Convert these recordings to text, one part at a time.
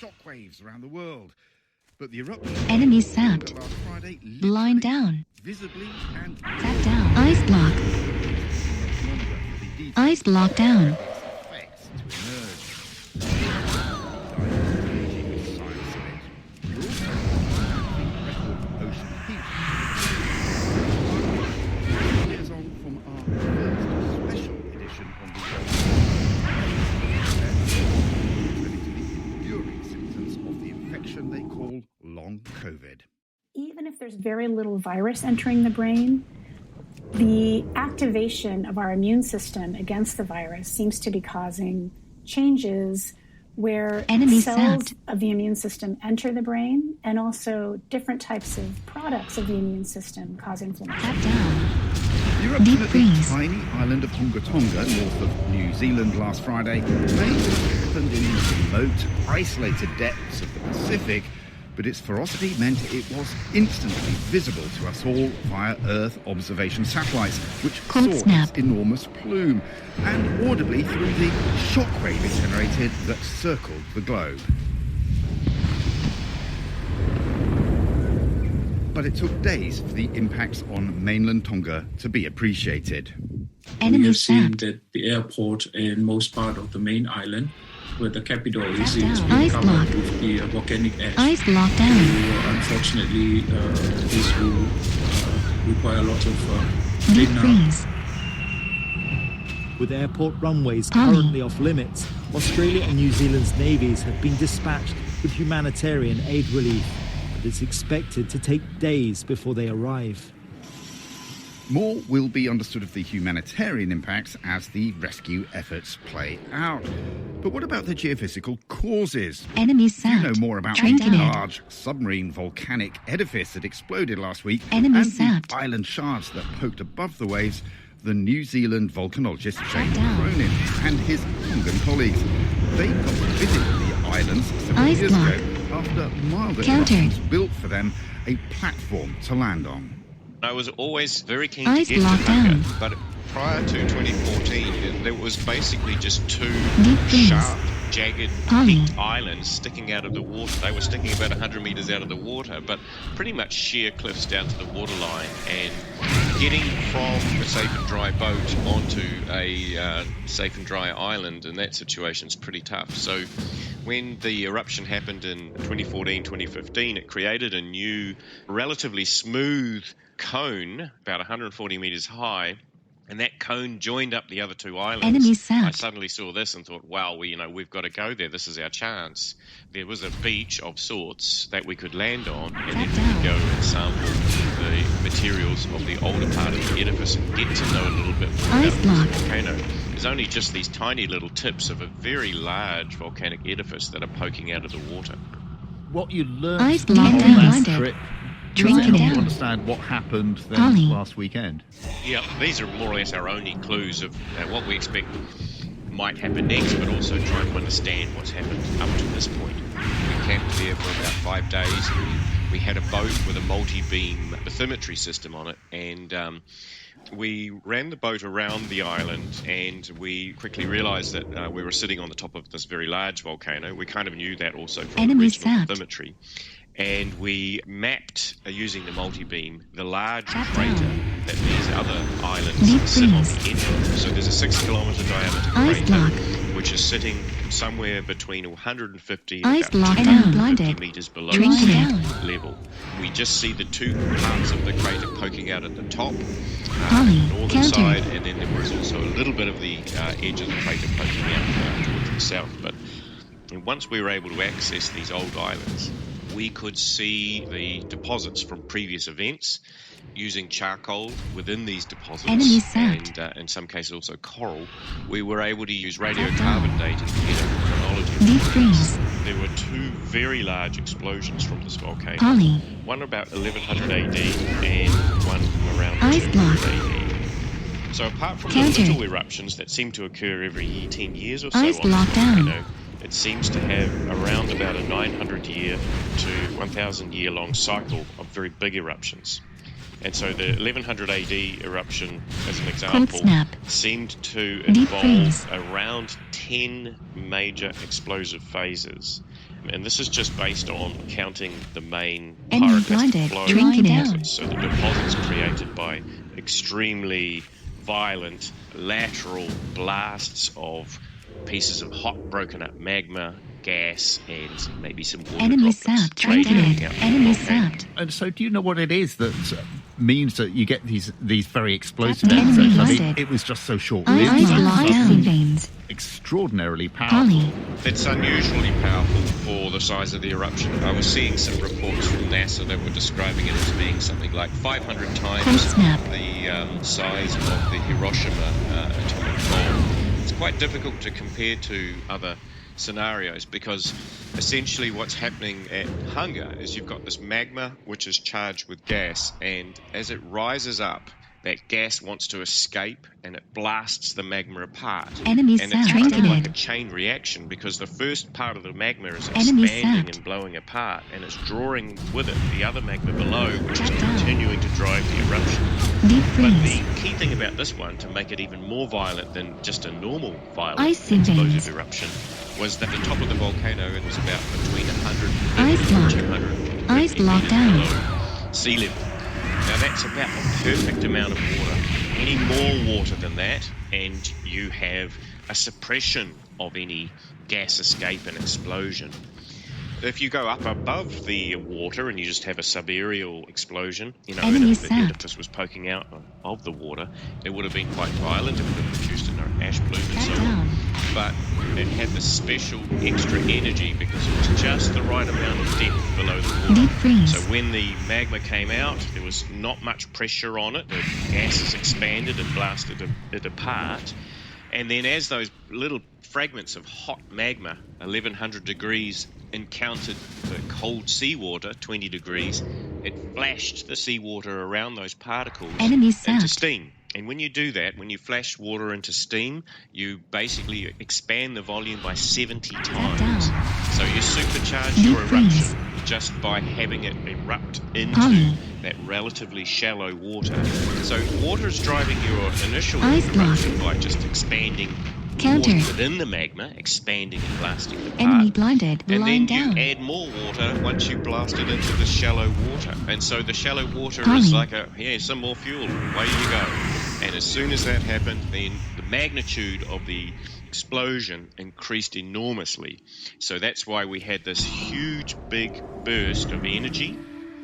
shockwaves around the world. But the eruption Enemies sapped. last Friday Blind down. visibly and Tap down. Ice block. Ice block down. effects to emerge. Ocean heat. Here's on from our first special edition on the enduring symptoms of the infection they call long COVID. Even if there's very little virus entering the brain, the activation of our immune system against the virus seems to be causing changes where cells of the immune system enter the brain, and also different types of products of the immune system cause inflammation. The eruption at the tiny island of Tonga Tonga, north of New Zealand last Friday, may have happened in the remote, isolated depths of the Pacific, but its ferocity meant it was instantly visible to us all via Earth observation satellites, which saw its enormous plume, and audibly through the shockwave it generated that circled the globe. But it took days for the impacts on mainland Tonga to be appreciated. We have seen that the airport and most part of the main island, where the capital is being covered with the volcanic ash. Ice block down. So, unfortunately, this will require a lot of cleanup. With airport runways currently off limits, Australia and New Zealand's navies have been dispatched with humanitarian aid relief, but it's expected to take days before they arrive. More will be understood of the humanitarian impacts as the rescue efforts play out. But what about the geophysical causes? Enemies You know more about the large submarine volcanic edifice that exploded last week and the island shards that poked above the waves than New Zealand volcanologist Shane Cronin and his Tongan colleagues. They got to visit the islands several years ago after milder eruptions built for them a platform to land on. I was always very keen to get to Tonga, but prior to 2014, there was basically just two sharp, jagged, peaked islands sticking out of the water. They were sticking about 100 metres out of the water, but pretty much sheer cliffs down to the waterline. And getting from a safe and dry boat onto a safe and dry island in that situation is pretty tough. So when the eruption happened in 2014, 2015, it created a new, relatively smooth cone, about 140 metres high, and that cone joined up the other two islands. I suddenly saw this and thought, wow, we've got to go there. This is our chance. There was a beach of sorts that we could land on, and then we could go and sample the materials of the older part of the edifice and get to know a little bit more about the volcano. There's only just these tiny little tips of a very large volcanic edifice that are poking out of the water. What you learned on that trip, trying to understand what happened then last weekend. Yeah, these are more or less our only clues of what we expect might happen next, but also trying to understand what's happened up to this point. We camped there for about 5 days. We had a boat with a multi-beam bathymetry system on it, and we ran the boat around the island, and we quickly realized that we were sitting on the top of this very large volcano. We kind of knew that also from the regional bathymetry. And we mapped, using the multi-beam, the large crater that these other islands sit on the edge of. So there's a 6-kilometre diameter crater, which is sitting somewhere between 150 and about 250 metres below sea level. We just see the two parts of the crater poking out at the top, the northern side, and then there was also a little bit of the edge of the crater poking out towards the south. But once we were able to access these old islands, we could see the deposits from previous events using charcoal within these deposits, and in some cases also coral. We were able to use radiocarbon data to get a chronology of events. There were two very large explosions from this volcano, one about 1100 AD and one from around 200 AD. So apart from the little eruptions that seem to occur every 10 years or so on this volcano, it seems to have around about a 900-year to 1,000-year long cycle of very big eruptions. And so the 1100 AD eruption, as an example, seemed to involve around 10 major explosive phases. and this is just based on counting the main Enemy pyroclastic blinded. flow Drinking deposits. So the deposits created by extremely violent lateral blasts of pieces of hot broken up magma, gas, and maybe some water Enemy droplets sapped. radiating out from the Enemy volcano. sapped. And so, do you know what it is that means that you get these very explosive Enemy effects? I mean, blinded. it was just so short-lived. Eyes but locked suddenly down. Veins. extraordinarily powerful. Polly. It's unusually powerful for the size of the eruption. I was seeing some reports from NASA that were describing it as being something like 500 times Snap. the size of the Hiroshima atomic bomb. It's quite difficult to compare to other scenarios because essentially what's happening at Hunger is you've got this magma which is charged with gas, and as it rises up, that gas wants to escape and it blasts the magma apart. Enemy And it's sapped. kind of Drinking like a it. chain reaction because the first part of the magma is Enemy expanding sapped. and blowing apart, and it's drawing with it the other magma below, which is Shut down. continuing to drive the eruption. Deep But freeze. the key thing about this one, to make it even more violent than just a normal violent Icy explosive veins. eruption, was that the top of the volcano, it was about between 100 Ice and block. 200 Ice block down. below sea level. Now that's about the perfect amount of water. Any more water than that, and you have a suppression of any gas escape and explosion. If you go up above the water and you just have a subaerial explosion, you know, and Enemy if the sapped. edifice was poking out of the water, it would have been quite violent. It would have produced an ash plume and Back so down. on. But it had this special extra energy because it was just the right amount of depth below the water. Deep freeze. So when the magma came out, there was not much pressure on it. The gases expanded and blasted it apart. And then as those little fragments of hot magma, 1100 degrees, encountered the cold seawater, 20 degrees, it flashed the seawater around those particles Enemy into sapped. steam. And when you do that, when you flash water into steam, you basically expand the volume by 70 times. down. So you supercharge Deep your eruption freeze. just by having it erupt into Polly. that relatively shallow water. So water is driving your initial Ice block. eruption by just expanding Counter. water within the magma, expanding and blasting it apart. Enemy blinded. And Lying then down. you add more water once you blast it into the shallow water. And so the shallow water Polly. is like some more fuel, away you go. And as soon as that happened, then the magnitude of the explosion increased enormously. So that's why we had this huge, big burst of energy,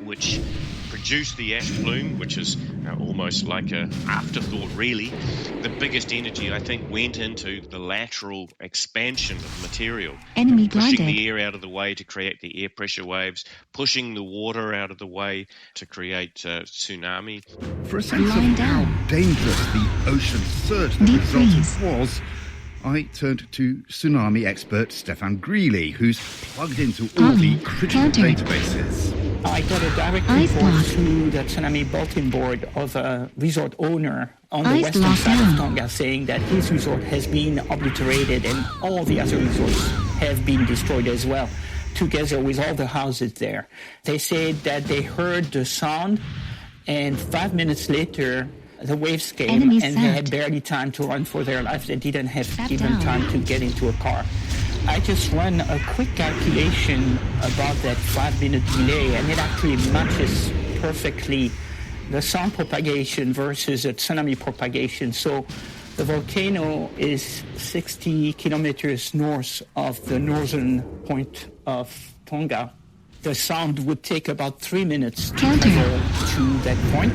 which produced the ash plume, which is almost like an afterthought, really. The biggest energy, I think, went into the lateral expansion of material. Enemy Pushing blinded. the air out of the way to create the air pressure waves, pushing the water out of the way to create tsunami. For a sense Lying of down. how dangerous the ocean surge that Deep resulted freeze. was, I turned to tsunami expert Stefan Greeley, who's plugged into all Polly. the critical Counter. databases. I got a direct Ice report block. through the tsunami bulletin board of a resort owner on the Ice western block side down. of Tonga saying that his resort has been obliterated and all the other resorts have been destroyed as well, together with all the houses there. They said that they heard the sound and 5 minutes later the waves came Enemy and they had sapped. barely time to run for their lives. They didn't have Sat even down. time to get into a car. I just ran a quick calculation about that 5-minute delay, and it actually matches perfectly the sound propagation versus the tsunami propagation. So the volcano is 60 kilometers north of the northern point of Tonga. The sound would take about 3 minutes to Counter. travel to that point.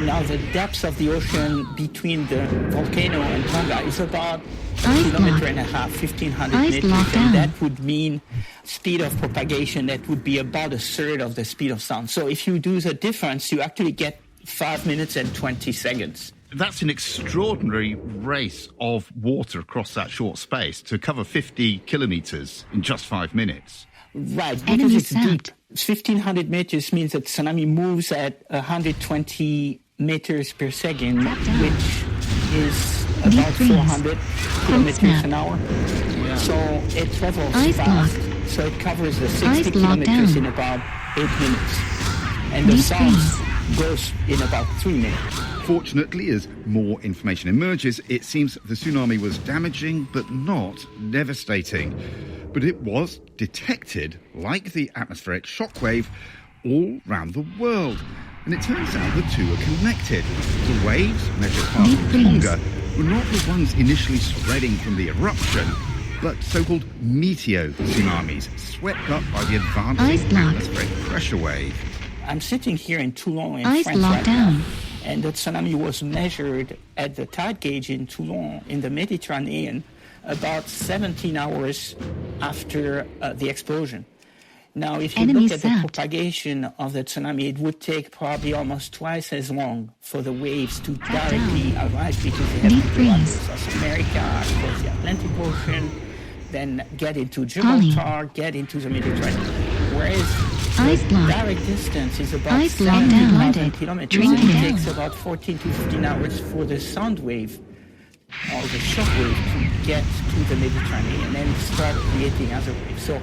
Now the depth of the ocean between the volcano and Tonga is about a Ice kilometer block. and a half, 1,500 Ice meters, block down. and that would mean speed of propagation that would be about a third of the speed of sound. So if you do the difference, you actually get 5 minutes and 20 seconds. That's an extraordinary race of water across that short space to cover 50 kilometres in just 5 minutes. Right, because Enemy it's deep. sapped. 1,500 meters means that tsunami moves at 120 meters per second, Tap down. which is Deep about freeze. 400 kilometers snap. an hour. So it travels Ice fast. block. So it covers the Ice 60 block kilometers down. in about 8 minutes. And the Deep sound freeze. goes in about 3 minutes. Fortunately, as more information emerges, it seems the tsunami was damaging but not devastating. but it was detected, like the atmospheric shockwave, all around the world. And it turns out the two are connected. The waves measured past Tonga were not the ones initially spreading from the eruption, but so-called meteo tsunamis, swept up by the advancing atmospheric pressure wave. I'm sitting here in Toulon in Ice France locked right down. now, and the tsunami was measured at the tide gauge in Toulon in the Mediterranean about 17 hours after the explosion. Now, if you look at the propagation of the tsunami, it would take probably almost twice as long for the waves to directly arrive, because they have to go under South America, across the Atlantic Ocean, then get into Gibraltar, get into the Mediterranean. Whereas the direct distance is about 70,000 kilometers, and it takes about 14 to 15 hours for the sound wave or the shock wave to get to the Mediterranean and then start creating other waves. So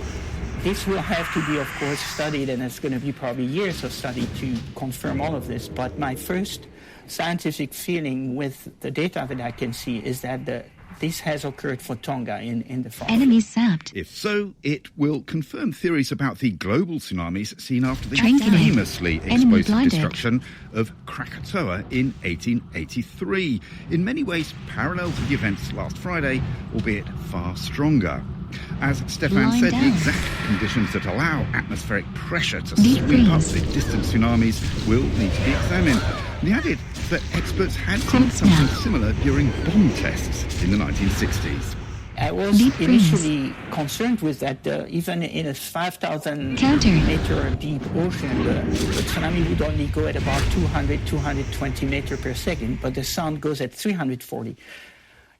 this will have to be, of course, studied, and it's going to be probably years of study to confirm all of this. But my first scientific feeling with the data that I can see is that this has occurred for Tonga in the far Enemies sapped. If so, it will confirm theories about the global tsunamis seen after the Triangulate. famously explosive destruction of Krakatoa in 1883. In many ways parallel to the events last Friday, albeit far stronger. As Stefan said, the exact conditions that allow atmospheric pressure to sweep up the distant tsunamis will need to be examined. And he added that experts had seen something similar during bomb tests in the 1960s. I was initially concerned with that. Even in a 5,000 meter deep ocean, the tsunami would only go at about 200, 220 meters per second, but the sound goes at 340.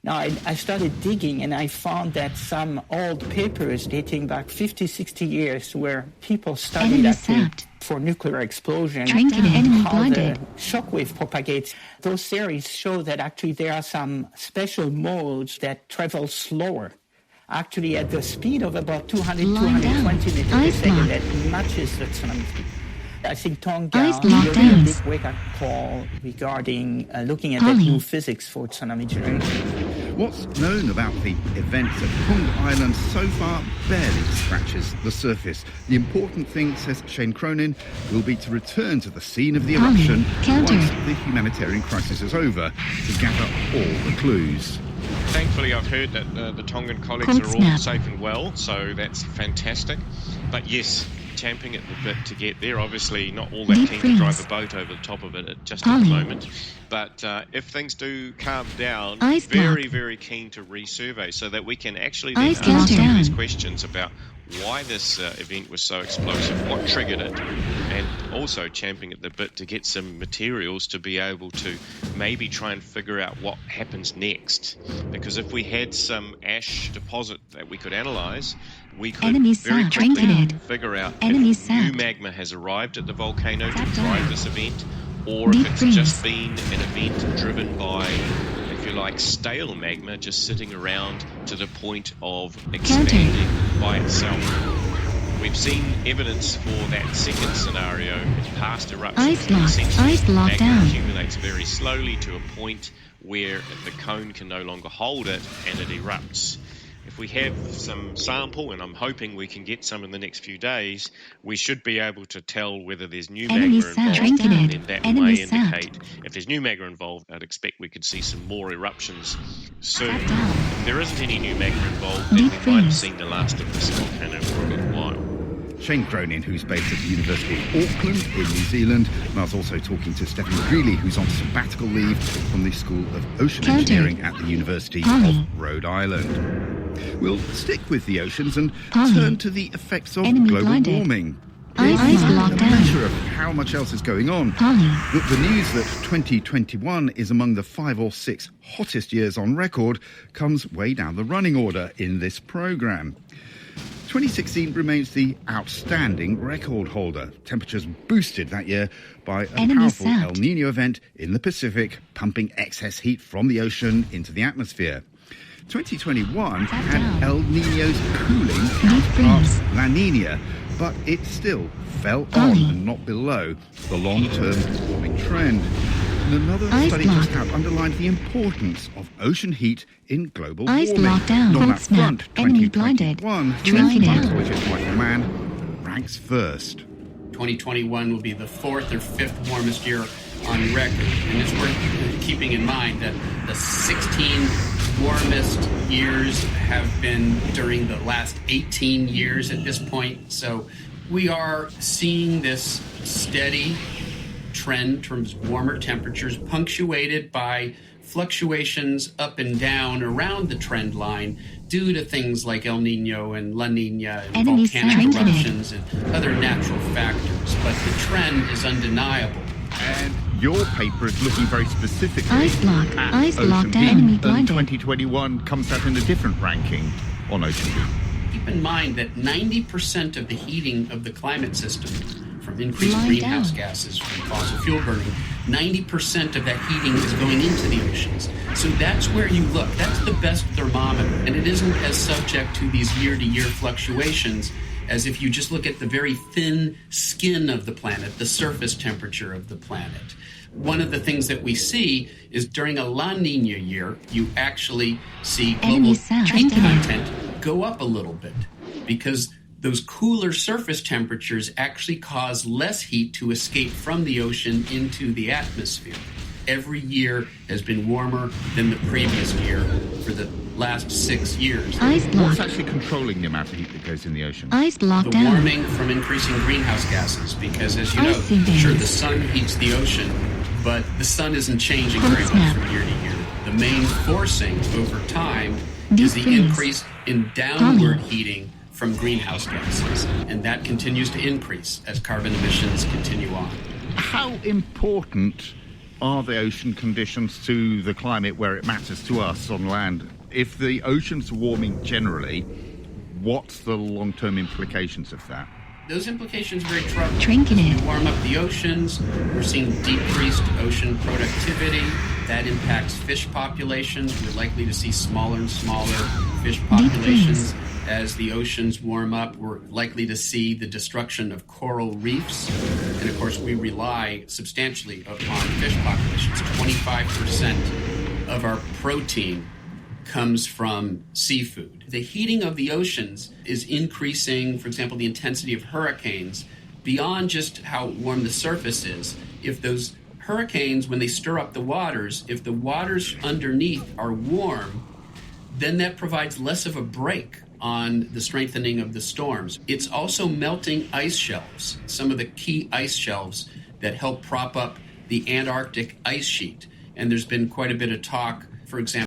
Now, I started digging, and I found that some old papers dating back 50, 60 years where people studied for nuclear explosion how the shockwave propagates. Those theories show that actually there are some special modes that travel slower, actually at the speed of about 200, 220 meters per second, that matches the tsunami speed. I think Tonga will be a big wake-up call regarding looking at that new physics for tsunami generation. What's known about the events at Hung Island so far barely scratches the surface. The important thing, says Shane Cronin, will be to return to the scene of the eruption once the humanitarian crisis is over, to gather all the clues. Thankfully, I've heard that the Tongan colleagues are all safe and well, so that's fantastic. But yes, champing at the bit to get there. Obviously, not all that keen to drive a boat over the top of it just at the moment. But if things do calm down, very, very keen to resurvey so that we can actually then ask some of these questions about why this event was so explosive, what triggered it, and also champing at the bit to get some materials to be able to maybe try and figure out what happens next. Because if we had some ash deposit that we could analyse, we could very quickly figure out if new magma has arrived at the volcano to drive this event, or if it's just been an event driven by, if you like, stale magma just sitting around to the point of expanding by itself. We've seen evidence for that second scenario in past eruptions. Magma accumulates very slowly to a point where the cone can no longer hold it and it erupts. If we have some sample, and I'm hoping we can get some in the next few days, we should be able to tell whether there's new magma involved, and then that may indicate if there's new magma involved, I'd expect we could see some more eruptions soon. If there isn't any new magma involved, then we might have seen the last of this volcano for a little while. Shane Cronin, who's based at the University of Auckland in New Zealand. And I was also talking to Stephen Greeley, who's on sabbatical leave from the School of Ocean Engineering at the University of Rhode Island. We'll stick with the oceans and turn to the effects of global warming. It's a measure of how much else is going on. The news that 2021 is among the 5 or 6 hottest years on record comes way down the running order in this programme. 2016 remains the outstanding record holder. Temperatures boosted that year by a powerful El Niño event in the Pacific, pumping excess heat from the ocean into the atmosphere. 2021 had El Niño's cooling counterpart La Niña, but it still fell on and not below the long-term warming trend. And another Ice study block. just out underlined the importance of ocean heat in global Ice warming. block down. And on Cold that snap. front, Enemy blinded. 2021, Drink it down. climatologist Michael Mann ranks first. 2021 will be the fourth or fifth warmest year on record. And it's worth keeping in mind that the 16 warmest years have been during the last 18 years at this point. So we are seeing this steady trend towards warmer temperatures, punctuated by fluctuations up and down around the trend line due to things like El Nino and La Nina and Enemy volcanic sighted. eruptions and other natural factors. But the trend is undeniable. And your paper is looking very specifically Ice block. at Ice block ocean down. heat. Enemy And blinded. 2021 comes out in a different ranking on ocean heat. Keep in mind that 90% of the heating of the climate system, from increased Lie greenhouse down. gases from fossil fuel burning, 90% of that heating is going into the oceans. So that's where you look. That's the best thermometer. And it isn't as subject to these year-to-year fluctuations as if you just look at the very thin skin of the planet, the surface temperature of the planet. One of the things that we see is during a La Nina year, you actually see Enemy global sound. heat Touchdown. content go up a little bit because those cooler surface temperatures actually cause less heat to escape from the ocean into the atmosphere. Every year has been warmer than the previous year for the last 6 years. Ice block. What's actually controlling the amount of heat that goes in the ocean? Ice block The down. warming from increasing greenhouse gases, because as you know, Icy veins. sure, the sun heats the ocean, but the sun isn't changing Cold very much snap. from year to year. The main forcing over time Deep is the freeze. increase in downward Tommy. heating from greenhouse gases, and that continues to increase as carbon emissions continue on. How important are the ocean conditions to the climate where it matters to us on land? If the ocean's warming generally, what's the long-term implications of that? Those implications are very troubling. Drinking As it. we warm up the oceans, we're seeing decreased ocean productivity. That impacts fish populations. We're likely to see smaller and smaller fish populations. As the oceans warm up, we're likely to see the destruction of coral reefs. And of course, we rely substantially upon fish populations. 25% of our protein comes from seafood. The heating of the oceans is increasing, for example, the intensity of hurricanes beyond just how warm the surface is. If those hurricanes, when they stir up the waters, if the waters underneath are warm, then that provides less of a break on the strengthening of the storms. It's also melting ice shelves, some of the key ice shelves that help prop up the Antarctic ice sheet. And there's been quite a bit of talk, for example,